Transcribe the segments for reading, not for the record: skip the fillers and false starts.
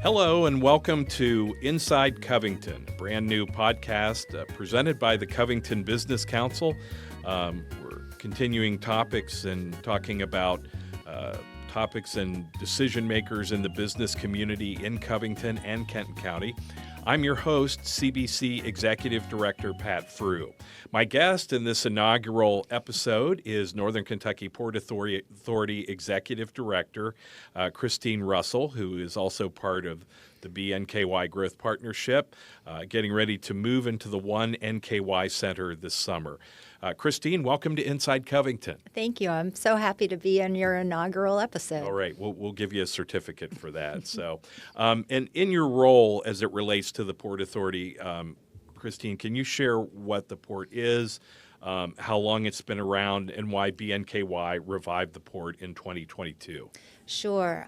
Hello and welcome to Inside Covington, a brand new podcast presented by the Covington Business Council. We're continuing topics and talking about topics and decision makers in the business community in Covington and Kenton County. I'm your host, CBC Executive Director Pat Frew. My guest in this inaugural episode is Northern Kentucky Port Authority Executive Director Christine Russell, who is also part of the NKY Growth Partnership, getting ready to move into the One NKY Center this summer. Christine, welcome to Inside Covington. Thank you. I'm so happy to be on your inaugural episode. All right. We'll give you a certificate for that. So, and in your role as it relates to the Port Authority, Christine, can you share what the port is, how long it's been around, and why BNKY revived the port in 2022? Sure.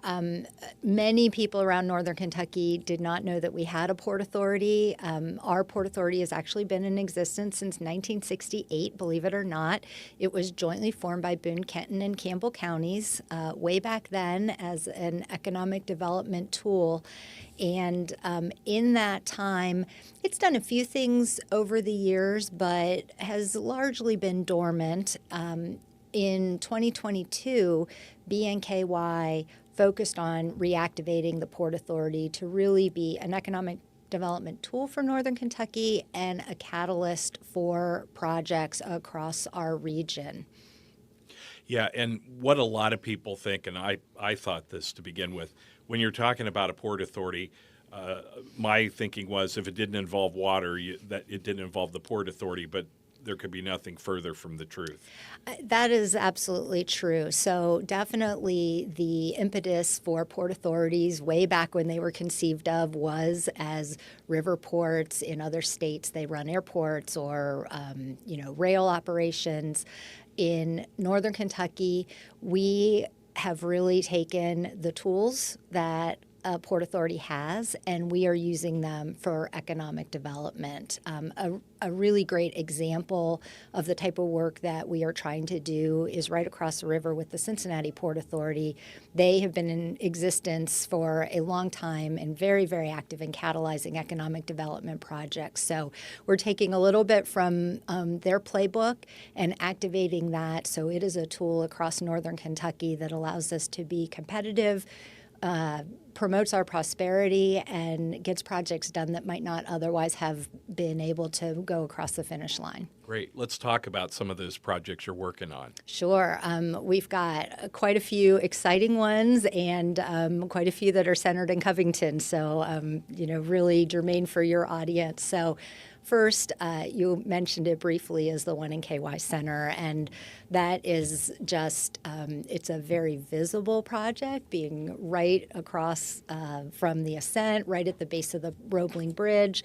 Many people around Northern Kentucky did not know that we had a port authority. Our port authority has actually been in existence since 1968, believe it or not. It was jointly formed by Boone, Kenton, and Campbell counties way back then as an economic development tool. And in that time, it's done a few things over the years, but has largely been dormant. In 2022, BNKY focused on reactivating the Port Authority to really be an economic development tool for Northern Kentucky and a catalyst for projects across our region. Yeah, and what a lot of people think, and I thought this to begin with, when you're talking about a Port Authority, my thinking was if it didn't involve water, that it didn't involve the Port Authority, but there could be nothing further from the truth. That is absolutely true. So definitely the impetus for port authorities way back when they were conceived of was as river ports. In other states, they run airports or rail operations. In Northern Kentucky, we have really taken the tools that a port authority has, and we are using them for economic development. A really great example of the type of work that we are trying to do is right across the river with the Cincinnati Port Authority. They have been in existence for a long time and very, very active in catalyzing economic development projects. So we're taking a little bit from their playbook and activating that. So it is a tool across Northern Kentucky that allows us to be competitive, promotes our prosperity, and gets projects done that might not otherwise have been able to go across the finish line. Great. Let's talk about some of those projects you're working on. Sure. We've got quite a few exciting ones and quite a few that are centered in Covington, so really germane for your audience. So first, you mentioned it briefly as the One NKY Center, and that is just, it's a very visible project being right across from the Ascent, right at the base of the Roebling Bridge.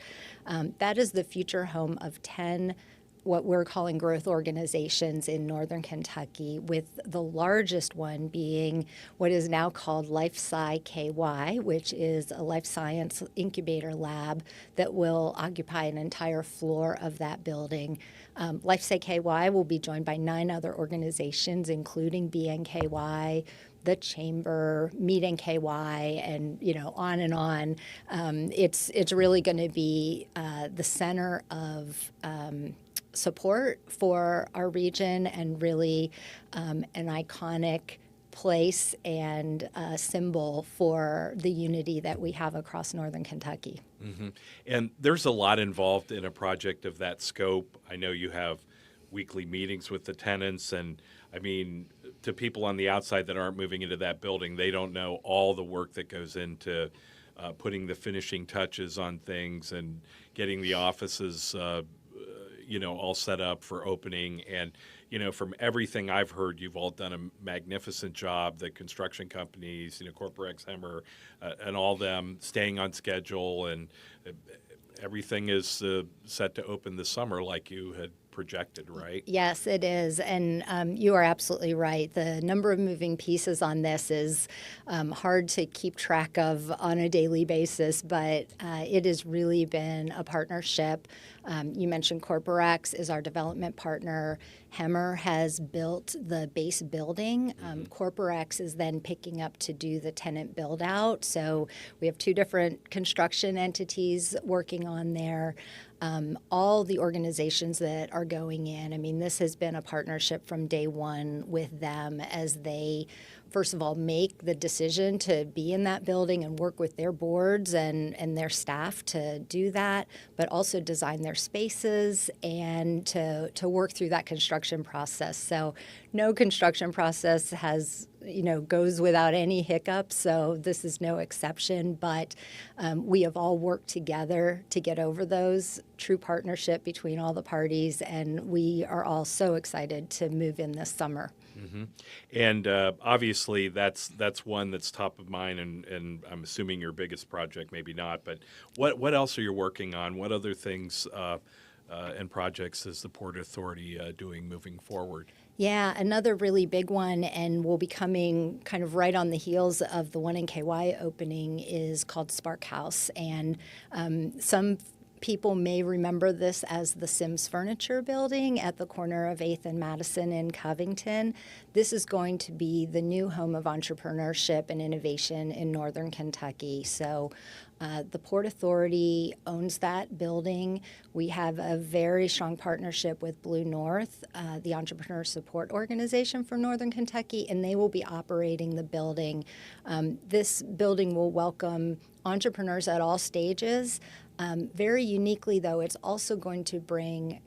That is the future home of 10 what we're calling growth organizations in Northern Kentucky, with the largest one being what is now called NKY, which is a life science incubator lab that will occupy an entire floor of that building. NKY will be joined by 9 other organizations, including BNKY, the Chamber, Meet NKY, and on and on. It's really going to be the center of support for our region and really an iconic place and a symbol for the unity that we have across Northern Kentucky. Mm-hmm. And there's a lot involved in a project of that scope. I know you have weekly meetings with the tenants, and I mean, to people on the outside that aren't moving into that building, they don't know all the work that goes into putting the finishing touches on things and getting the offices all set up for opening. And, from everything I've heard, you've all done a magnificent job. The construction companies, Corporex, Hemmer, and all them staying on schedule, and everything is set to open this summer like you had projected, right? Yes, it is. And you are absolutely right. The number of moving pieces on this is hard to keep track of on a daily basis, but it has really been a partnership. You mentioned Corporex is our development partner. Hemmer has built the base building. Corporex is then picking up to do the tenant build out. So we have two different construction entities working on there. All the organizations that are going in, I mean, this has been a partnership from day one with them as they, first of all, make the decision to be in that building and work with their boards and their staff to do that, but also design their spaces and to work through that construction process. So no construction process goes without any hiccups, so this is no exception, but we have all worked together to get over those. True partnership between all the parties, and we are all so excited to move in this summer. Mm-hmm. And obviously, that's one that's top of mind, and I'm assuming your biggest project, maybe not. But what else are you working on? What other things and projects is the Port Authority doing moving forward? Yeah, another really big one, and will be coming kind of right on the heels of the one NKY opening, is called Spark House. And some people may remember this as the Sims Furniture Building at the corner of 8th and Madison in Covington. This is going to be the new home of entrepreneurship and innovation in northern Kentucky. So the Port Authority owns that building. We have a very strong partnership with Blue North, the entrepreneur support organization for northern Kentucky, and they will be operating the building. This building will welcome entrepreneurs at all stages. Very uniquely, though, it's also going to bring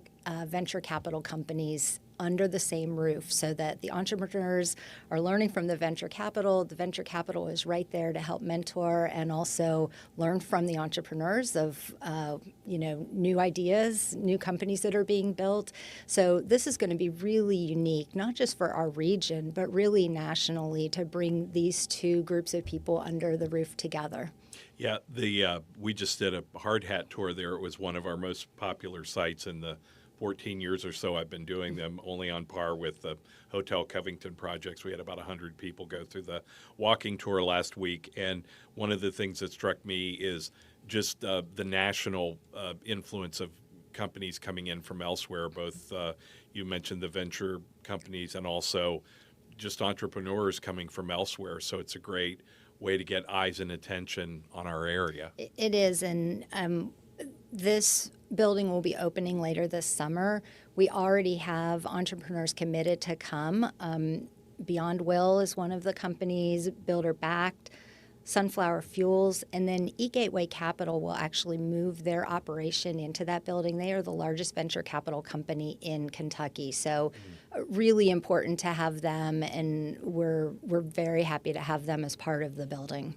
venture capital companies under the same roof so that the entrepreneurs are learning from the venture capital. The venture capital is right there to help mentor and also learn from the entrepreneurs of new ideas, new companies that are being built. So this is going to be really unique, not just for our region, but really nationally, to bring these two groups of people under the roof together. Yeah, we just did a hard hat tour there. It was one of our most popular sites in the 14 years or so I've been doing them, only on par with the Hotel Covington projects. We had about 100 people go through the walking tour last week, and one of the things that struck me is just the national influence of companies coming in from elsewhere. Both you mentioned the venture companies and also just entrepreneurs coming from elsewhere. So it's a great way to get eyes and attention on our area. It is, and this building will be opening later this summer. We already have entrepreneurs committed to come. Beyond Will is one of the companies, Builder Backed, Sunflower Fuels, and then eGateway Capital will actually move their operation into that building. They are the largest venture capital company in Kentucky, so really important to have them, and we're very happy to have them as part of the building.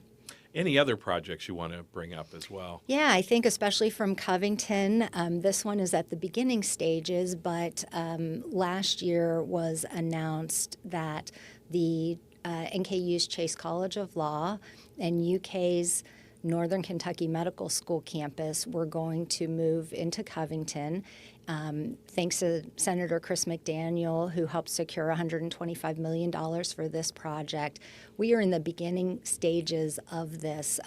Any other projects you want to bring up as well? Yeah, I think especially from Covington, this one is at the beginning stages, but last year was announced that the NKU's Chase College of Law and UK's Northern Kentucky Medical School campus were going to move into Covington. Thanks to Senator Chris McDaniel, who helped secure $125 million for this project. We are in the beginning stages of this.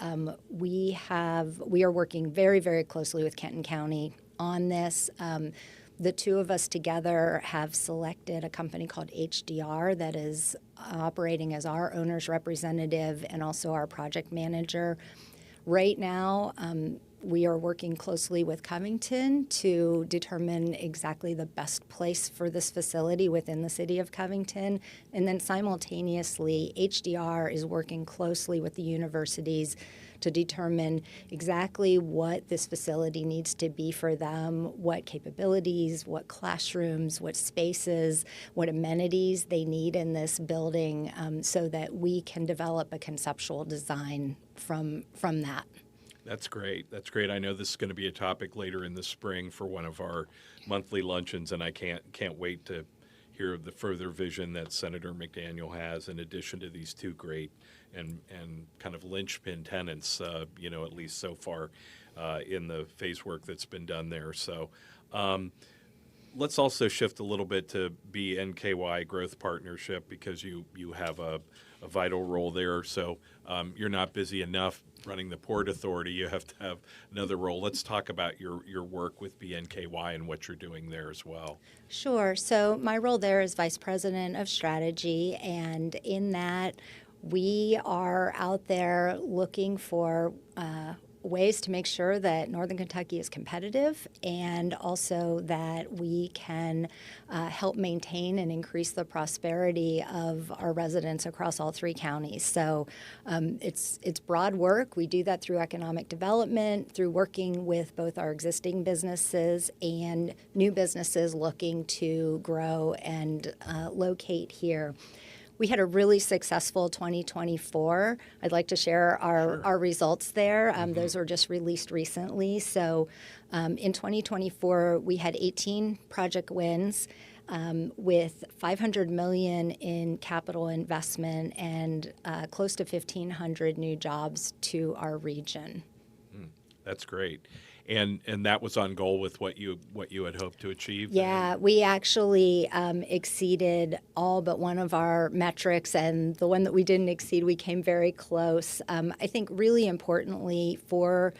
We are working very, very closely with Kenton County on this. The two of us together have selected a company called HDR that is operating as our owner's representative and also our project manager. Right now, we are working closely with Covington to determine exactly the best place for this facility within the city of Covington. And then simultaneously, HDR is working closely with the universities to determine exactly what this facility needs to be for them, what capabilities, what classrooms, what spaces, what amenities they need in this building, so that we can develop a conceptual design from that. That's great. That's great. I know this is going to be a topic later in the spring for one of our monthly luncheons, and I can't wait to hear of the further vision that Senator McDaniel has in addition to these two great and kind of linchpin tenants, at least so far in the phase work that's been done there. So let's also shift a little bit to NKY Growth Partnership, because you have a vital role there. So you're not busy enough running the Port Authority. You have to have another role. Let's talk about your work with NKY and what you're doing there as well. Sure. So my role there is Vice President of Strategy, and in that, we are out there looking for ways to make sure that Northern Kentucky is competitive, and also that we can help maintain and increase the prosperity of our residents across all three counties. So it's broad work. We do that through economic development, through working with both our existing businesses and new businesses looking to grow and locate here. We had a really successful 2024. I'd like to share our results there. Those were just released recently. So in 2024, we had 18 project wins with $500 million in capital investment and close to 1,500 new jobs to our region. That's great. And that was on goal with what you had hoped to achieve? Yeah, we actually exceeded all but one of our metrics, and the one that we didn't exceed, we came very close. I think really importantly for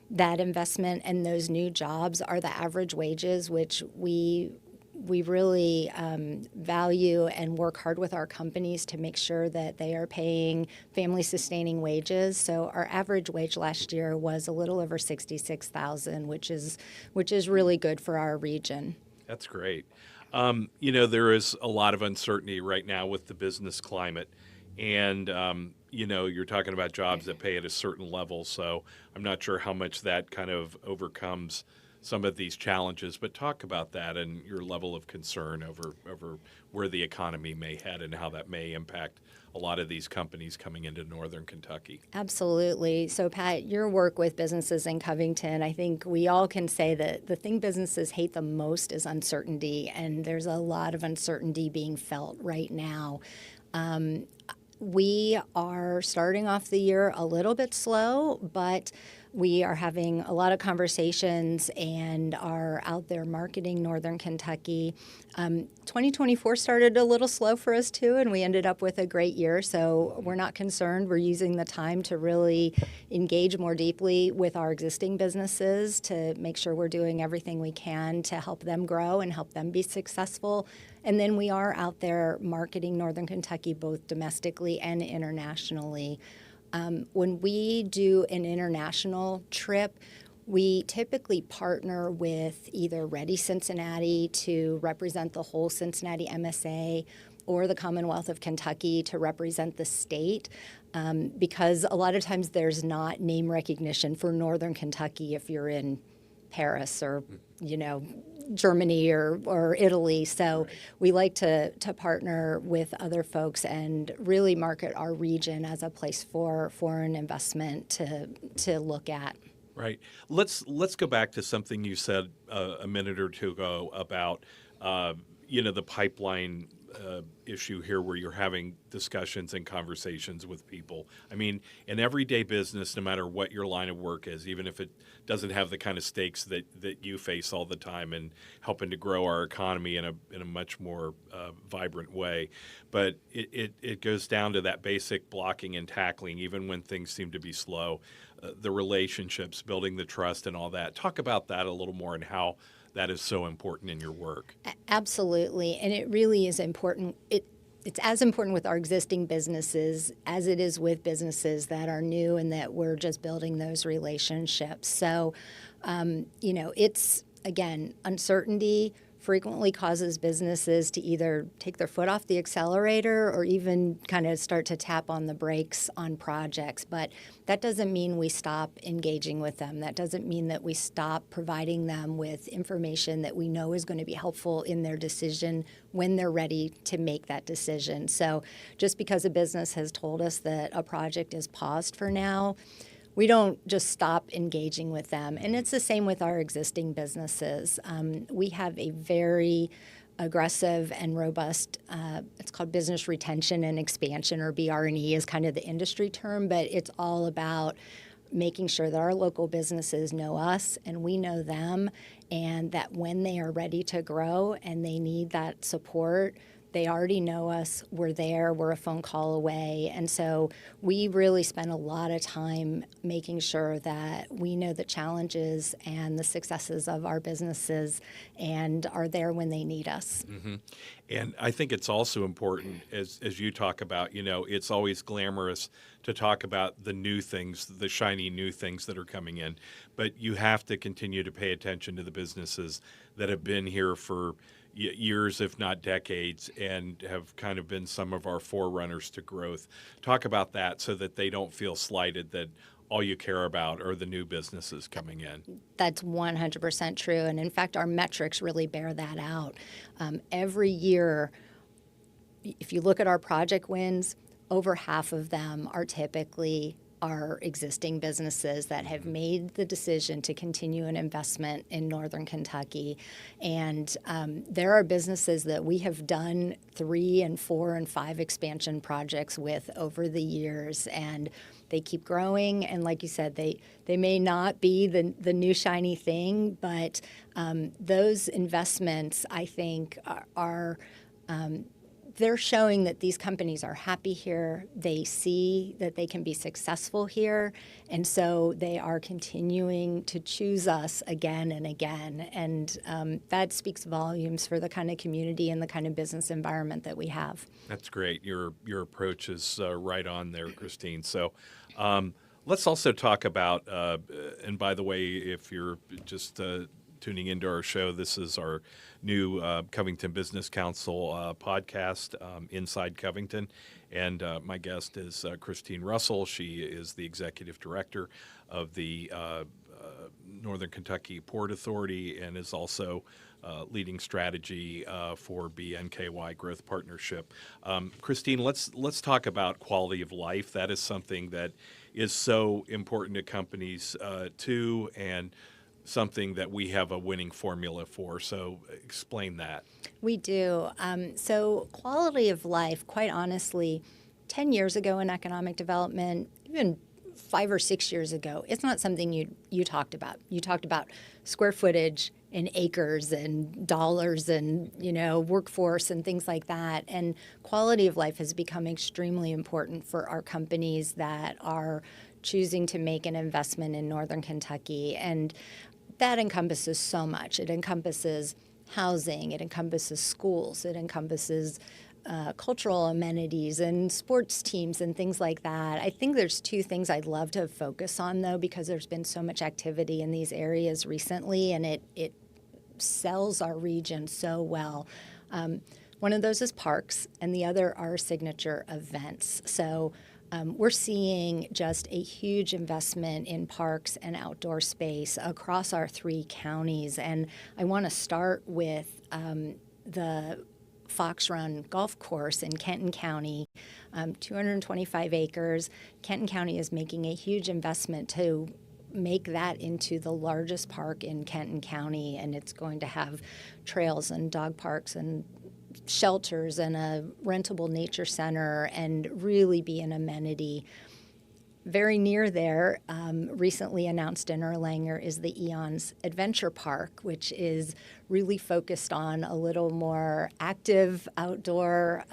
that investment and those new jobs are the average wages, which we really value and work hard with our companies to make sure that they are paying family-sustaining wages. So our average wage last year was a little over $66,000, which is really good for our region. That's great. There is a lot of uncertainty right now with the business climate, and you're talking about jobs that pay at a certain level. So I'm not sure how much that kind of overcomes some of these challenges, but talk about that and your level of concern over where the economy may head and how that may impact a lot of these companies coming into Northern Kentucky. Absolutely. So, Pat, your work with businesses in Covington, I think we all can say that the thing businesses hate the most is uncertainty, and there's a lot of uncertainty being felt right now. We are starting off the year a little bit slow, but we are having a lot of conversations and are out there marketing Northern Kentucky. 2024 started a little slow for us too, and we ended up with a great year. So we're not concerned. We're using the time to really engage more deeply with our existing businesses to make sure we're doing everything we can to help them grow and help them be successful. And then we are out there marketing Northern Kentucky both domestically and internationally. When we do an international trip, we typically partner with either Ready Cincinnati to represent the whole Cincinnati MSA or the Commonwealth of Kentucky to represent the state, because a lot of times there's not name recognition for Northern Kentucky if you're in Paris or, Germany or Italy. So right. We like to partner with other folks and really market our region as a place for foreign investment to look at. Right. Let's go back to something you said a minute or two ago about the pipeline issue here, where you're having discussions and conversations with people. I mean, in everyday business, no matter what your line of work is, even if it doesn't have the kind of stakes that you face all the time in helping to grow our economy in a much more vibrant way, but it goes down to that basic blocking and tackling, even when things seem to be slow, the relationships, building the trust and all that. Talk about that a little more and how that is so important in your work. Absolutely, and it really is important. It's as important with our existing businesses as it is with businesses that are new and that we're just building those relationships. So, it's, again, uncertainty frequently causes businesses to either take their foot off the accelerator or even kind of start to tap on the brakes on projects. But that doesn't mean we stop engaging with them. That doesn't mean that we stop providing them with information that we know is going to be helpful in their decision when they're ready to make that decision. So just because a business has told us that a project is paused for now, we don't just stop engaging with them. And it's the same with our existing businesses. We have a very aggressive and robust, it's called business retention and expansion, or BR&E is kind of the industry term, but it's all about making sure that our local businesses know us and we know them, and that when they are ready to grow and they need that support, they already know us, we're there, we're a phone call away. And so we really spend a lot of time making sure that we know the challenges and the successes of our businesses and are there when they need us. Mm-hmm. And I think it's also important, as you talk about, it's always glamorous to talk about the new things, the shiny new things that are coming in. But you have to continue to pay attention to the businesses that have been here for years, if not decades, and have kind of been some of our forerunners to growth. Talk about that so that they don't feel slighted that all you care about are the new businesses coming in. That's 100% true. And in fact, our metrics really bear that out. Every year, if you look at our project wins, over half of them are typically our existing businesses that have made the decision to continue an investment in Northern Kentucky. And there are businesses that we have done 3 and 4 and 5 expansion projects with over the years, and they keep growing. And like you said, they may not be the new shiny thing, but those investments, I think, are they're showing that these companies are happy here. They see that they can be successful here. And so they are continuing to choose us again and again. And that speaks volumes for the kind of community and the kind of business environment that we have. That's great. Your approach is right on there, Christine. So let's also talk about, and by the way, if you're just tuning into our show, this is our new Covington Business Council podcast, Inside Covington. And my guest is Christine Russell. She is the executive director of the Northern Kentucky Port Authority and is also leading strategy for NKY Growth Partnership. Christine, let's talk about quality of life. That is something that is so important to companies too, and something that we have a winning formula for. So explain that. We do. So quality of life, quite honestly, 10 years ago in economic development, even 5 or 6 years ago, it's not something you talked about. You talked about square footage and acres and dollars and, workforce and things like that. And quality of life has become extremely important for our companies that are choosing to make an investment in Northern Kentucky. And that encompasses so much. It encompasses housing, it encompasses schools, it encompasses cultural amenities and sports teams and things like that. I think there's 2 things I'd love to focus on, though, because there's been so much activity in these areas recently, and it sells our region so well. One of those is parks, and the other are signature events. So we're seeing just a huge investment in parks and outdoor space across our 3 counties. And I want to start with the Fox Run Golf Course in Kenton County, 225 acres. Kenton County is making a huge investment to make that into the largest park in Kenton County, and it's going to have trails and dog parks and shelters and a rentable nature center and really be an amenity. Very near there, recently announced in Erlanger, is the Eons Adventure Park, which is really focused on a little more active outdoor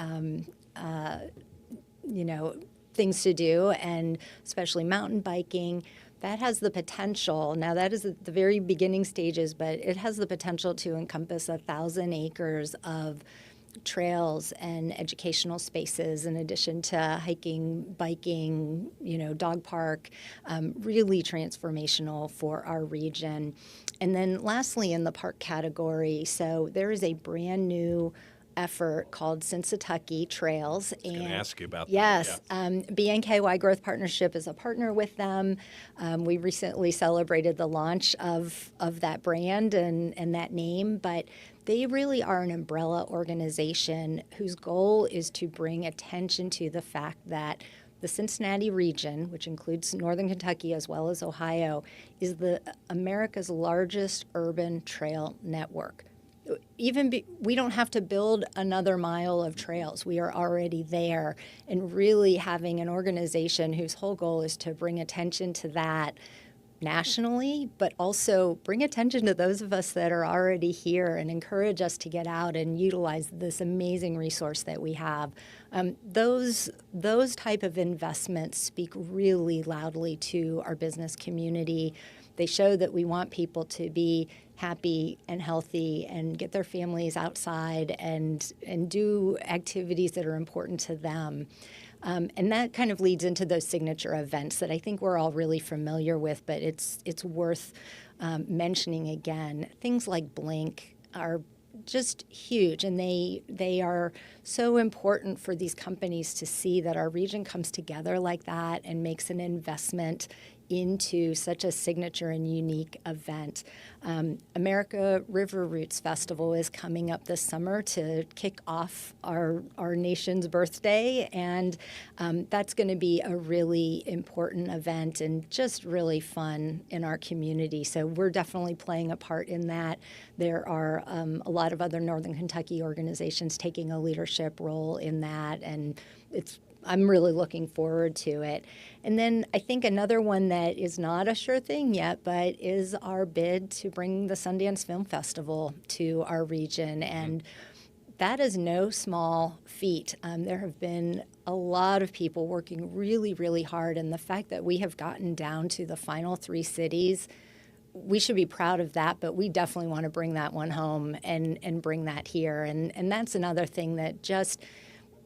things to do, and especially mountain biking. That has the potential, now that is at the very beginning stages, but it has the potential to encompass 1,000 acres of trails and educational spaces in addition to hiking, biking, dog park, really transformational for our region. And then lastly in the park category, so there is a brand new effort called Sinsatucky Trails. I was going to ask you about that. Yes. Yeah. NKY Growth Partnership is a partner with them. We recently celebrated the launch of that brand and that name, but they really are an umbrella organization whose goal is to bring attention to the fact that the Cincinnati region, which includes Northern Kentucky as well as Ohio, is America's largest urban trail network. we don't have to build another mile of trails. We are already there, and really having an organization whose whole goal is to bring attention to that nationally, but also bring attention to those of us that are already here and encourage us to get out and utilize this amazing resource that we have. Those type of investments speak really loudly to our business community. They show that we want people to be happy and healthy and get their families outside and do activities that are important to them. And that kind of leads into those signature events that I think we're all really familiar with, but it's worth mentioning again. Things like Blink are just huge, and they are so important for these companies to see that our region comes together like that and makes an investment into such a signature and unique event. America River Roots Festival is coming up this summer to kick off our nation's birthday, and that's going to be a really important event and just really fun in our community. So we're definitely playing a part in that. There are a lot of other Northern Kentucky organizations taking a leadership role in that, and I'm really looking forward to it. And then I think another one that is not a sure thing yet, but is our bid to bring the Sundance Film Festival to our region. And that is no small feat. There have been a lot of people working really, really hard. And the fact that we have gotten down to the final 3 cities, we should be proud of that, but we definitely want to bring that one home and bring that here. And that's another thing that just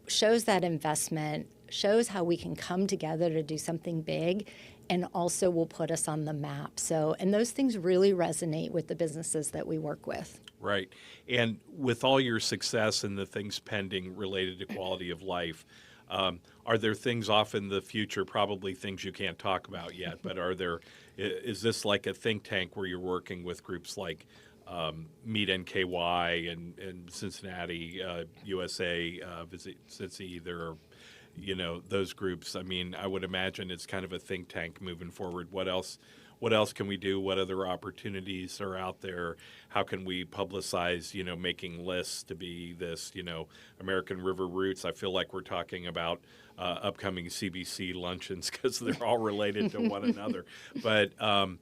shows that investment, shows how we can come together to do something big, and also will put us on the map. So, and those things really resonate with the businesses that we work with. Right. And with all your success and the things pending related to quality of life, are there things off in the future, probably things you can't talk about yet, but is this like a think tank where you're working with groups like Meet NKY and Cincinnati, USA, Visit Cincy, there are, those groups. I mean, I would imagine it's kind of a think tank moving forward. What else can we do? What other opportunities are out there? How can we publicize, making lists to be this, American River Roots? I feel like we're talking about upcoming CBC luncheons because they're all related to one another. But all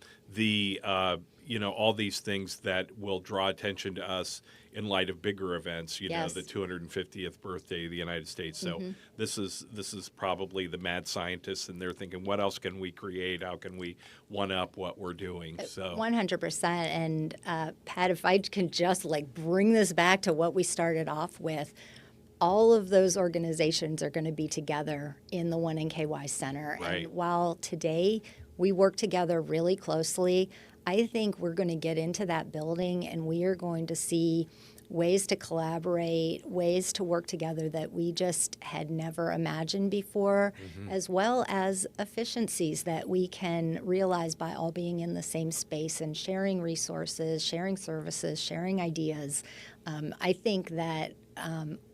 these things that will draw attention to us in light of bigger events, Yes. the 250th birthday of the United States. So this is probably the mad scientists, and they're thinking, what else can we create? How can we one up what we're doing? So 100%. And Pat, if I can just bring this back to what we started off with, all of those organizations are going to be together in the One NKY Center. Right. And while today we work together really closely, I think we're going to get into that building and we are going to see ways to collaborate, ways to work together that we just had never imagined before, as well as efficiencies that we can realize by all being in the same space and sharing resources, sharing services, sharing ideas. I think that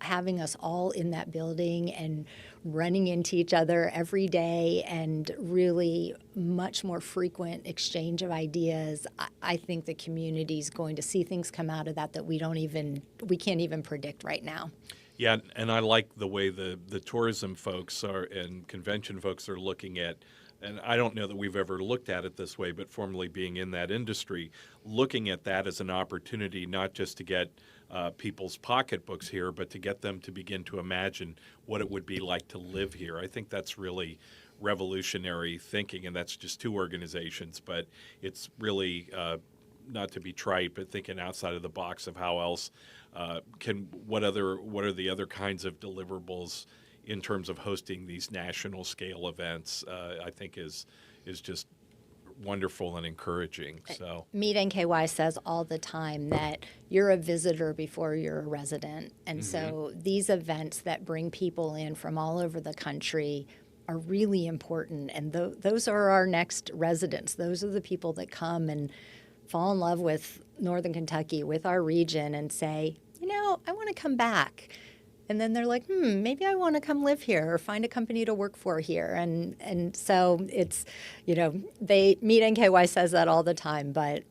having us all in that building and running into each other every day and really much more frequent exchange of ideas, I think the community is going to see things come out of that we can't even predict right now. Yeah, and I like the way the tourism folks and convention folks are looking at, and I don't know that we've ever looked at it this way, but formerly being in that industry, looking at that as an opportunity not just to get people's pocketbooks here, but to get them to begin to imagine what it would be like to live here. I think that's really revolutionary thinking, and that's just 2 organizations, but it's really not to be trite, but thinking outside of the box of how else what are the other kinds of deliverables in terms of hosting these national scale events. I think is just wonderful and encouraging. So Meet NKY says all the time that you're a visitor before you're a resident. And so these events that bring people in from all over the country are really important. And those are our next residents. Those are the people that come and fall in love with Northern Kentucky, with our region, and say, I want to come back. And then they're like, maybe I want to come live here or find a company to work for here. And so it's, Meet NKY says that all the time, but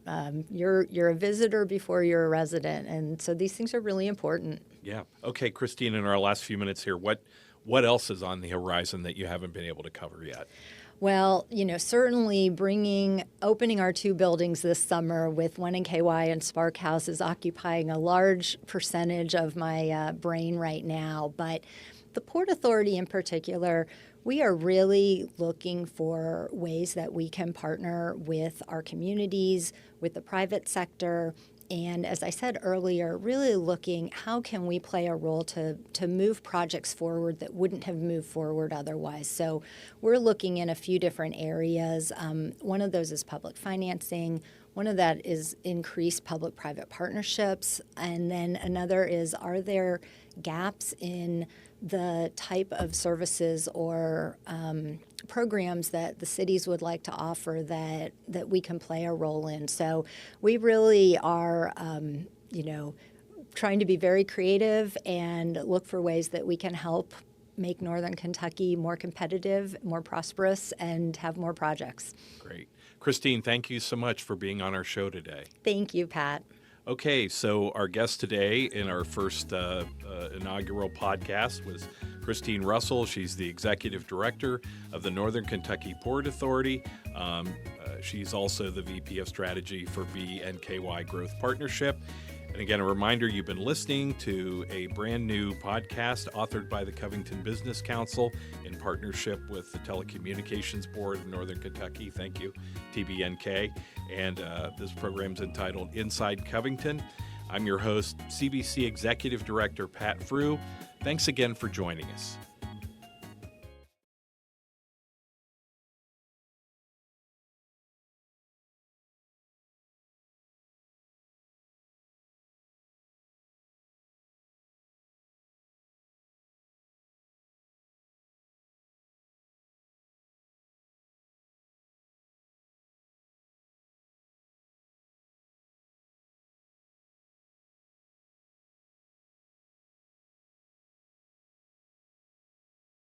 you're a visitor before you're a resident. And so these things are really important. Yeah. Okay, Christine, in our last few minutes here, what else is on the horizon that you haven't been able to cover yet? Well, certainly opening our 2 buildings this summer with 1 NKY and Spark House is occupying a large percentage of my brain right now. But the Port Authority in particular, we are really looking for ways that we can partner with our communities, with the private sector, and as I said earlier, really looking how can we play a role to move projects forward that wouldn't have moved forward otherwise. So we're looking in a few different areas. One of those is public financing. One of that is increased public-private partnerships. And then another is, are there gaps in the type of services or programs that the cities would like to offer that we can play a role in? So we really are, trying to be very creative and look for ways that we can help make Northern Kentucky more competitive, more prosperous, and have more projects. Great. Christine, thank you so much for being on our show today. Thank you, Pat. Okay, so our guest today in our first inaugural podcast was Christine Russell. She's the Executive Director of the Northern Kentucky Port Authority. She's also the VP of Strategy for NKY Growth Partnership. And again, a reminder, you've been listening to a brand new podcast authored by the Covington Business Council in partnership with the Telecommunications Board of Northern Kentucky. Thank you, TBNK. And this program's entitled Inside Covington. I'm your host, CBC Executive Director Pat Frew. Thanks again for joining us.